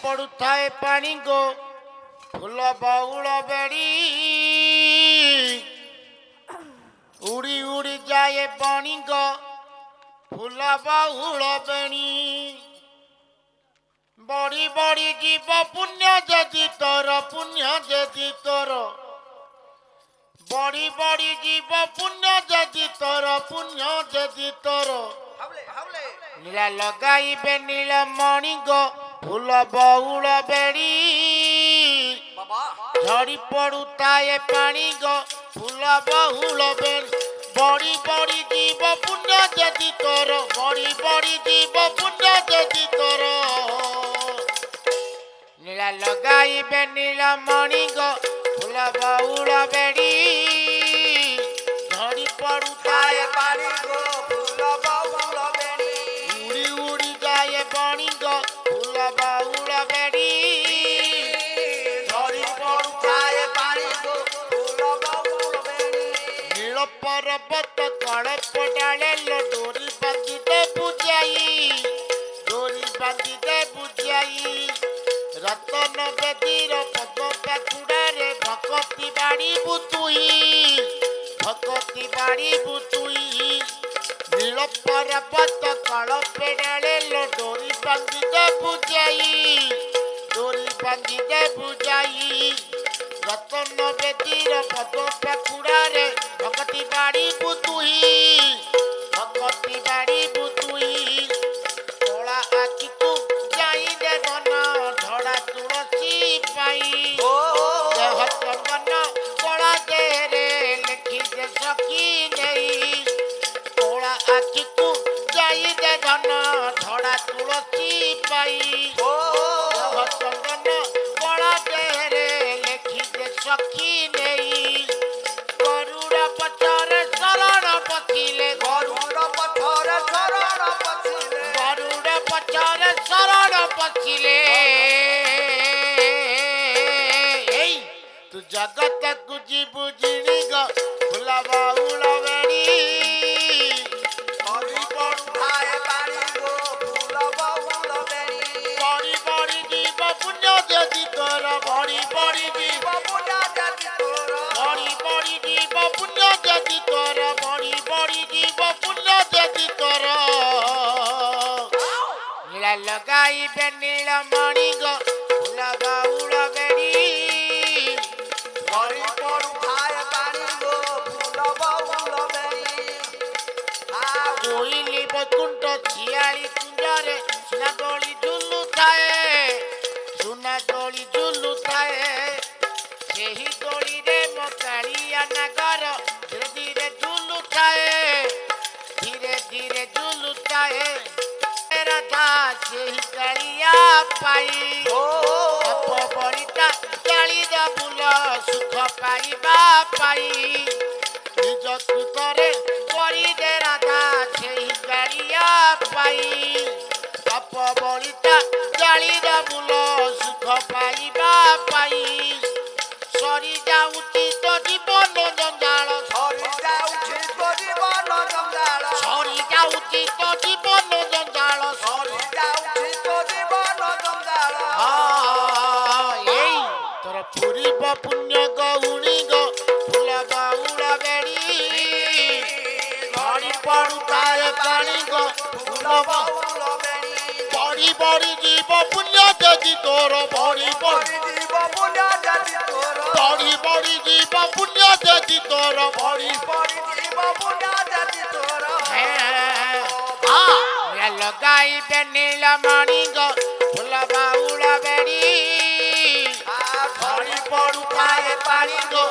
ପଡୁଥାଏ ପାଣି ଗୋ ଫୁଲ ବଉଳ ବେଡ଼ି ଉଡ଼ି ଉଡ଼ି ଯାଏ ବଣି ଗୋ ଫୁଲ ବଉଳ ବେଣି ବଢ଼ି ବଢ଼ି ଯିବ ପୁଣ୍ୟ ଯଦି ତୋର ପୁଣ୍ୟ ଯଦି ତୋର ବଢ଼ି ବଢ଼ି ଯିବ ପୁଣ୍ୟ ଯଦି ତୋର ପୁଣ୍ୟ ଯଦି ତୋର ନୀଳା ଲଗାଇବେ ନୀଳମଣି ଗୋ ଫୁଲ ବଉଳ ବେଡ଼ି ଝଡ଼ି ପଡୁଥାଏ ପାଣି ଗୋ ଫୁଲ ବଉଳ ବେଡ଼ି ବଢ଼ି ବଢ଼ି ଯିବ ପୁଣ୍ୟ ଯଦି ତୋର ବଢ଼ି ବଢ଼ି ଯିବ ପୁଣ୍ୟ ଯଦି ତୋର ନୀଳା ଲଗାଇବେ ନୀଳମଣି ଗୋ ଫୁଲ ବଉଳ ବେଡ଼ି ଝଡ଼ି ପଡୁଥାଏ ପାଣି ଗୋ ଫୁଲ ବଉଳ ବେଡ଼ି ଉଡ଼ି ଉଡ଼ି ଯାଏ ବଣି ଗୋ ଫୁଲ ବଉଳ ବେଡ଼ି ଝଡ଼ି ପଡୁଥାଏ ପାଣି ଗୋ ଫୁଲ ବଉଳ ବେଡ଼ି ନୀଳ ପର୍ବତ କଳପ ଡାଳେ ଡୋରି ବାନ୍ଧିଦେ ବୁଝାଇ ଡୋରି ବାନ୍ଧିଦେ ବୁଝାଇ ରତନ ବେଦୀର ପଦ ପାଖୁଡ଼ାରେ ଭକତି ବାଡ଼ିବୁ ତୁଇ ଭକତି ବାଡ଼ିବୁ ତୁଇ ନୀଳ ପର୍ବତ କଳପେ ଡାଳେ ଡୋରି ବାନ୍ଧିଦେ ବୁଝାଇ ଡୋରି ବାନ୍ଧିଦେ ବୁଝାଇ ରତନ ବେଦୀର ପଦ ପାଖୁଡ଼ାରେ ଭକତି ବାଡ଼ିବୁ ତୁଇ ଭକତି ବାଡ଼ିବୁ ତୁଇ କଳା ଆଖିକୁ ଯାଇ ଦେ ଧନ ଧଡ଼ା ତୁଳସୀ ପାଇ ଦେହ ଚନ୍ଦନ କଳା ଦେହରେ ଲେଖି ଦେ ସଖୀ ନେଇ କଳା ଆଖିକୁ ଯାଇ ଦେ ଧନ ଧଡ଼ା ତୁଳସୀ ପାଇ ଦେହ ଚନ୍ଦନ କଳା ଦେହରେ ଲେଖି ଦେ ସଖୀ ନେଇ ଗରୁଡ଼ ପଛରେ ଶରଣ ପଶିଲେ ଗରୁଡ଼ ପଛରେ ଶରଣ ପଶିଲେ ଗରୁଡ଼ ପଛରେ ଶରଣ ପଶିଲେ ଏଇ ତୁ ଜଗତକୁ ଯିବୁ ଜିଣି ଗୋ ଫୁଲ ବଉଳ ବେଡ଼ି ବଢ଼ି ପଡୁଥାଏ ପାଣି ଗୋ ଫୁଲ ବଉଳ ବେଡ଼ି ବଢ଼ି ବଢ଼ି ଯିବ ପୁଣ୍ୟ ଯଦି ତୋର ବଢ଼ି ବଢ଼ି ଯିବ ପୁଣ୍ୟ ଯଦି ତୋର ବଢ଼ି ବଢ଼ି ଯିବ ପୁଣ୍ୟ ଯଦି ତୋର ବଢ଼ି ବଢ଼ି ଯିବ ପୁଣ୍ୟ ଯଦି ତୋର ନୀଳା ଲଗାଇବେ ନୀଳମଣି ଗୋ ଫୁଲ ବଉଳ ବେଡ଼ି ବଢ଼ି ପଡୁଥାଏ ପାଣି ଗୋ ଫୁଲ ବଉଳ ବେଡ଼ି କୋଇଲି ବୈକୁଣ୍ଠ ଶିଆଳି କୁଞ୍ଜରେ ସୁନା ଦୋଳି ଝୁଲୁଥାଏ ସୁନା ଦୋଳି ଝୁଲୁଥାଏ ସେହି ଦୋଳିରେ ମୋ କାଳିଆ ନାଗର ଧୀରେ ଧୀରେ ଝୁଲୁଥାଏ ଧୀରେ ଧୀରେ ଝୁଲୁଥାଏ ରାଧା ସେହି କାଳିଆ ପାଇ ଅପବରିତା କାଳିଦ ବୁଲ ସୁଖ ପାଇବା ପାଇ ନିଜ କୃତରେ କରିଦେ ରାଧା ସେହି କାଳିଆ ପାଇ ଅପବରିତା କାଳିଦ ବୁଲ ସୁଖ ପାଇବା ପାଇ ସରି ଯାଉଛି ତ ଜୀବନ ଜଞ୍ଜାଳ ସରି ଯାଉଛି ତ ଜୀବନ ଜଞ୍ଜାଳ ସରି ଯାଉଛି ତ ଜୀବନ ଜଞ୍ଜାଳ ସରି ଯାଉଛି ତ ଜୀବନ ଜଞ୍ଜାଳ ଏଇ ତୋର ପୁରିବ ପୁଣ୍ୟ ଗଉଣି ଗୋ ଫୁଲ ବଉଳ ବେଡ଼ି ବଢ଼ି ପଡୁଥାଏ ପାଣି ଗୋ ଫୁଲ ବଉଳ ବେଡ଼ି ବଢ଼ି ବଢ଼ି ଯିବ ପୁଣ୍ୟ ଯଦି ତୋର ବଢ଼ି ବଢ଼ି ଯିବ ପୁଣ୍ୟ ଯଦି ତୋର ବଢ଼ି ବଢ଼ି ଯିବ ପୁଣ୍ୟ ଯଦି ତୋର ବଢ଼ି ବଢ଼ି ଯିବ ପୁଣ୍ୟ ଯଦି ତୋର ଲଗାଇବେ ନୀଳମଣି ଗୋ ଫୁଲ ବଉଳ ବେଡ଼ି ଝଡ଼ି ପଡୁଥାଏ ପାଣି ଗୋ